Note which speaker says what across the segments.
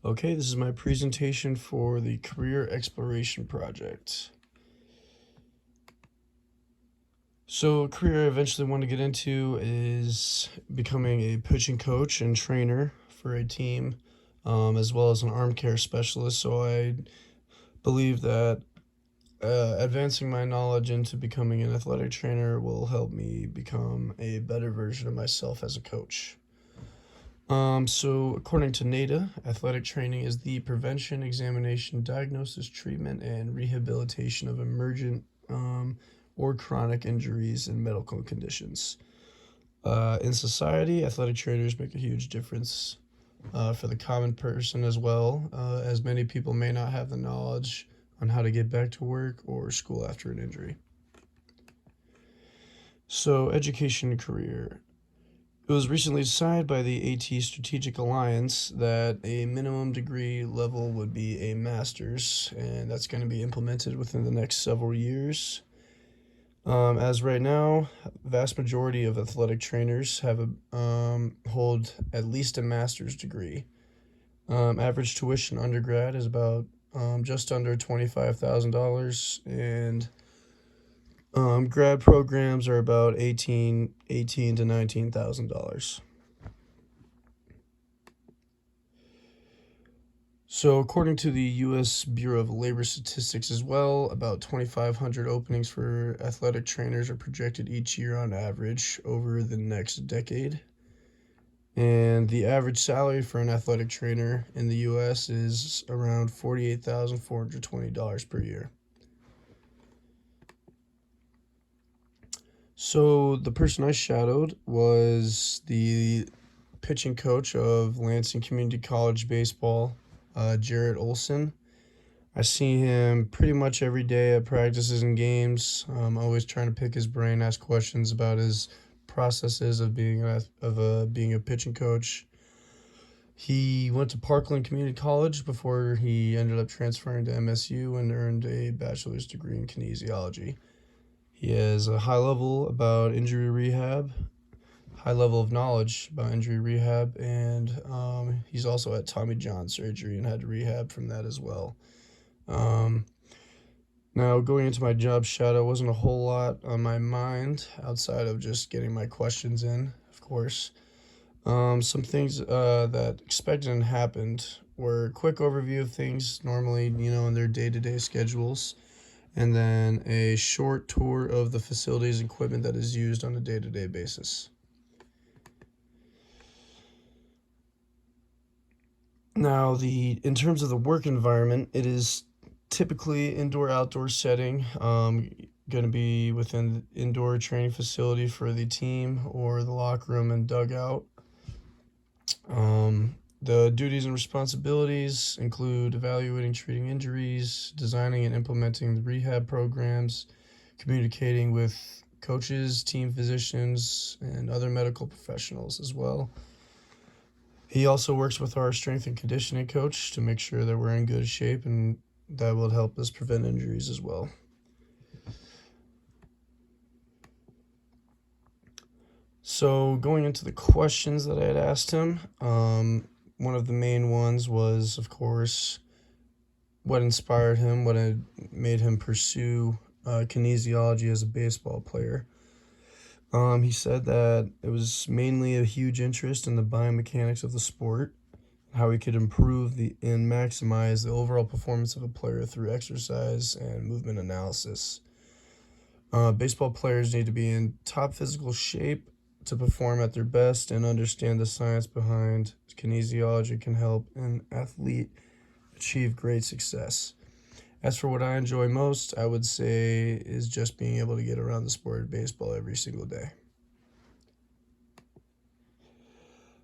Speaker 1: Okay, this is my presentation for the Career Exploration Project. So, a career I eventually want to get into is becoming a pitching coach and trainer for a team, as well as an arm care specialist. So, I believe that advancing my knowledge into becoming an athletic trainer will help me become a better version of myself as a coach. So according to NADA, athletic training is the prevention, examination, diagnosis, treatment, and rehabilitation of emergent or chronic injuries and medical conditions. In society, athletic trainers make a huge difference for the common person as well, as many people may not have the knowledge on how to get back to work or school after an injury. So, education and career. It was recently decided by the AT Strategic Alliance that a minimum degree level would be a master's, and that's going to be implemented within the next several years. As right now, vast majority of athletic trainers hold at least a master's degree. Average tuition undergrad is about just under $25,000, and grad programs are about eighteen to $19,000. So, according to the U.S. Bureau of Labor Statistics as well, about 2,500 openings for athletic trainers are projected each year on average over the next decade. And the average salary for an athletic trainer in the U.S. is around $48,420 per year. So, the person I shadowed was the pitching coach of Lansing Community College baseball, Jarrett Olson. I see him pretty much every day at practices and games. Always trying to pick his brain, ask questions about his processes of being a pitching coach. He went to Parkland Community College before he ended up transferring to MSU and earned a bachelor's degree in kinesiology. He has a high level of knowledge about injury rehab, and he's also had Tommy John surgery and had to rehab from that as well. Um, Now, going into my job shadow wasn't a whole lot on my mind outside of just getting my questions in, of course. Some things that expected and happened were a quick overview of things normally, in their day-to-day schedules, and then a short tour of the facilities and equipment that is used on a day-to-day basis. Now, in terms of the work environment, it is typically indoor-outdoor setting. Going to be within the indoor training facility for the team or the locker room and dugout. The duties and responsibilities include evaluating, treating injuries, designing and implementing the rehab programs, communicating with coaches, team physicians, and other medical professionals as well. He also works with our strength and conditioning coach to make sure that we're in good shape, and that will help us prevent injuries as well. So, going into the questions that I had asked him, one of the main ones was, of course, what inspired him, what had made him pursue kinesiology as a baseball player. He said that it was mainly a huge interest in the biomechanics of the sport, how he could improve and maximize the overall performance of a player through exercise and movement analysis. Baseball players need to be in top physical shape to perform at their best, and understand the science behind kinesiology can help an athlete achieve great success. As for what I enjoy most, I would say is just being able to get around the sport of baseball every single day.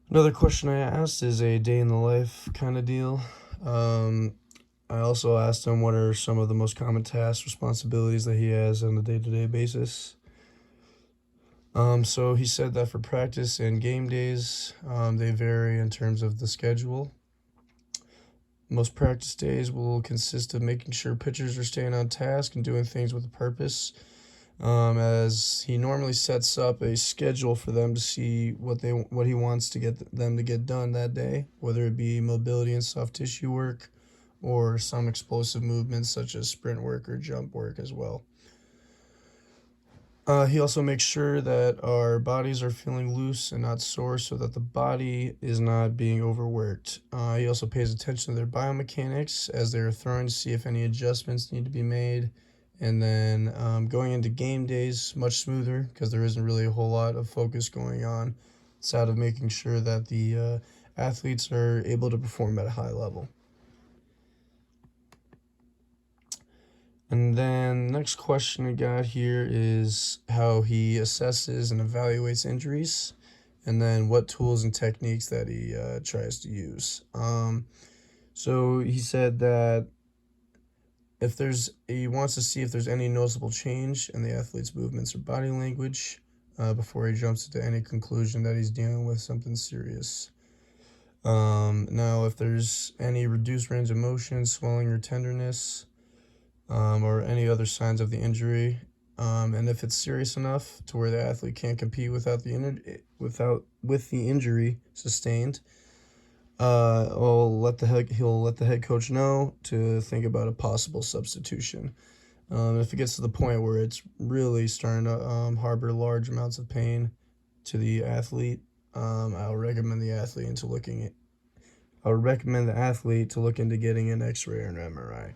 Speaker 1: Another question I asked is a day in the life kind of deal. I also asked him what are some of the most common tasks, responsibilities that he has on a day-to-day basis. So he said that for practice and game days, they vary in terms of the schedule. Most practice days will consist of making sure pitchers are staying on task and doing things with a purpose. as he normally sets up a schedule for them to see what he wants to get them to get done that day, whether it be mobility and soft tissue work or some explosive movements such as sprint work or jump work as well. He also makes sure that our bodies are feeling loose and not sore so that the body is not being overworked. He also pays attention to their biomechanics as they're throwing to see if any adjustments need to be made. And then going into game days, much smoother because there isn't really a whole lot of focus going on. It's out of making sure that the athletes are able to perform at a high level. And then next question we got here is how he assesses and evaluates injuries, and then what tools and techniques that he tries to use. So he said that he wants to see if there's any noticeable change in the athlete's movements or body language before he jumps into any conclusion that he's dealing with something serious. Now, if there's any reduced range of motion, swelling, or tenderness, or any other signs of the injury, and if it's serious enough to where the athlete can't compete with the injury sustained, he'll let the head coach know to think about a possible substitution. If it gets to the point where it's really starting to harbor large amounts of pain to the athlete, I'll recommend the athlete into look into getting an X-ray or an MRI.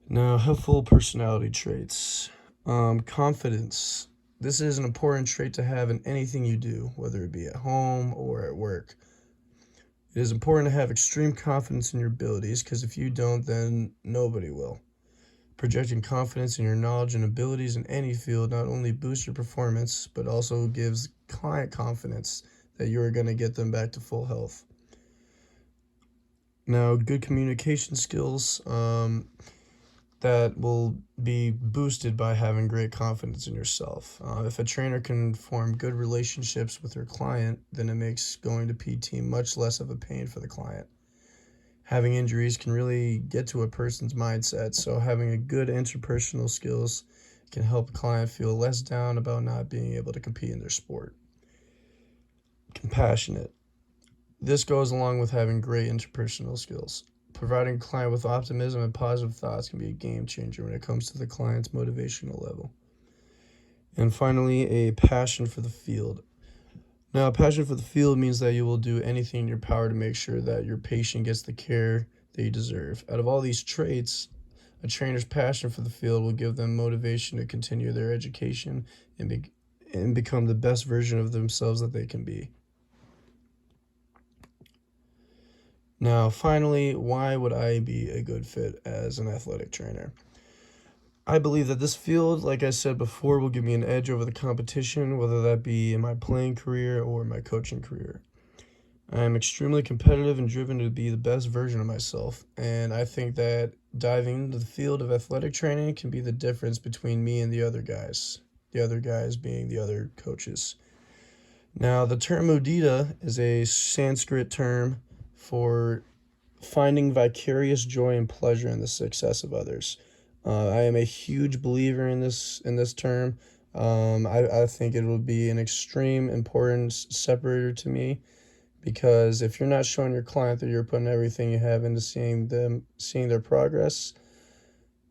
Speaker 1: Now, helpful personality traits. Confidence. This is an important trait to have in anything you do, whether it be at home or at work. It is important to have extreme confidence in your abilities because if you don't, then nobody will. Projecting confidence in your knowledge and abilities in any field not only boosts your performance, but also gives client confidence that you are going to get them back to full health. Now, good communication skills. That will be boosted by having great confidence in yourself. If a trainer can form good relationships with their client, then it makes going to PT much less of a pain for the client. Having injuries can really get to a person's mindset, so having a good interpersonal skills can help a client feel less down about not being able to compete in their sport. Compassionate. This goes along with having great interpersonal skills. Providing a client with optimism and positive thoughts can be a game changer when it comes to the client's motivational level. And finally, a passion for the field. Now, a passion for the field means that you will do anything in your power to make sure that your patient gets the care they deserve. Out of all these traits, a trainer's passion for the field will give them motivation to continue their education and become the best version of themselves that they can be. Now, finally, why would I be a good fit as an athletic trainer? I believe that this field, like I said before, will give me an edge over the competition, whether that be in my playing career or my coaching career. I am extremely competitive and driven to be the best version of myself, and I think that diving into the field of athletic training can be the difference between me and the other guys being the other coaches. Now, the term mudita is a Sanskrit term for finding vicarious joy and pleasure in the success of others. I am a huge believer in this term. I think it will be an extreme importance separator to me because if you're not showing your client that you're putting everything you have into seeing their progress,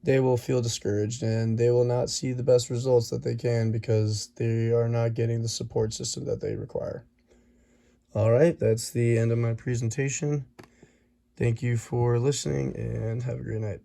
Speaker 1: they will feel discouraged and they will not see the best results that they can because they are not getting the support system that they require. All right, that's the end of my presentation. Thank you for listening and have a great night.